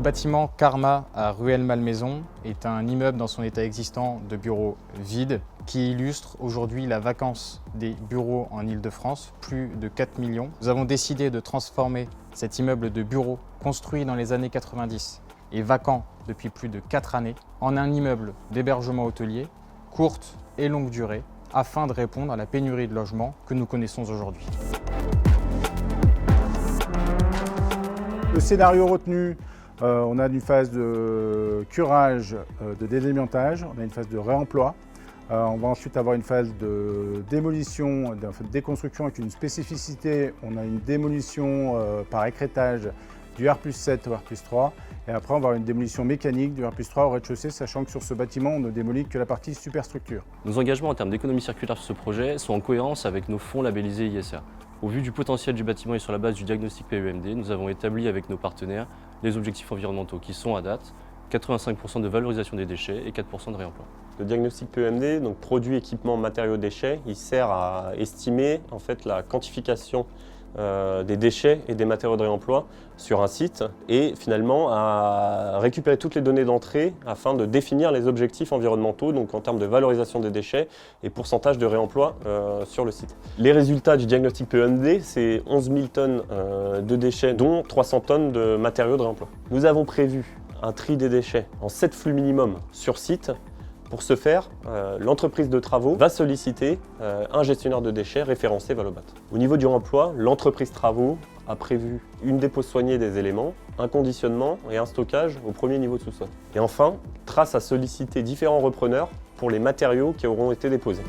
bâtiment Karma à Rueil-Malmaison est un immeuble dans son état existant de bureaux vides qui illustre aujourd'hui la vacance des bureaux en Île-de-France, plus de 4 millions. Nous avons décidé de transformer cet immeuble de bureaux construit dans les années 90 et vacant depuis plus de 4 années en un immeuble d'hébergement hôtelier, courte et longue durée, afin de répondre à la pénurie de logements que nous connaissons aujourd'hui. Le scénario retenu, on a une phase de curage, de désémiantage, on a une phase de réemploi. On va ensuite avoir une phase de démolition, de déconstruction avec une spécificité. On a une démolition par écrêtage du R+7 au R+3. Et après, on va avoir une démolition mécanique du R+3 au rez-de-chaussée, sachant que sur ce bâtiment, on ne démolit que la partie superstructure. Nos engagements en termes d'économie circulaire sur ce projet sont en cohérence avec nos fonds labellisés ISR. Au vu du potentiel du bâtiment et sur la base du diagnostic PEMD, nous avons établi avec nos partenaires les objectifs environnementaux qui sont à date 85% de valorisation des déchets et 4% de réemploi. Le diagnostic PEMD, donc produits, équipements, matériaux, déchets, il sert à estimer en fait la quantification des déchets et des matériaux de réemploi sur un site et finalement à récupérer toutes les données d'entrée afin de définir les objectifs environnementaux, donc en termes de valorisation des déchets et pourcentage de réemploi sur le site. Les résultats du diagnostic PEMD, c'est 11 000 tonnes de déchets, dont 300 tonnes de matériaux de réemploi. Nous avons prévu un tri des déchets en 7 flux minimum sur site. Pour ce faire, l'entreprise de travaux va solliciter un gestionnaire de déchets référencé Valobat. Au niveau du remploi, l'entreprise travaux a prévu une dépose soignée des éléments, un conditionnement et un stockage au premier niveau de sous-sol. Et enfin, Trace a sollicité différents repreneurs pour les matériaux qui auront été déposés.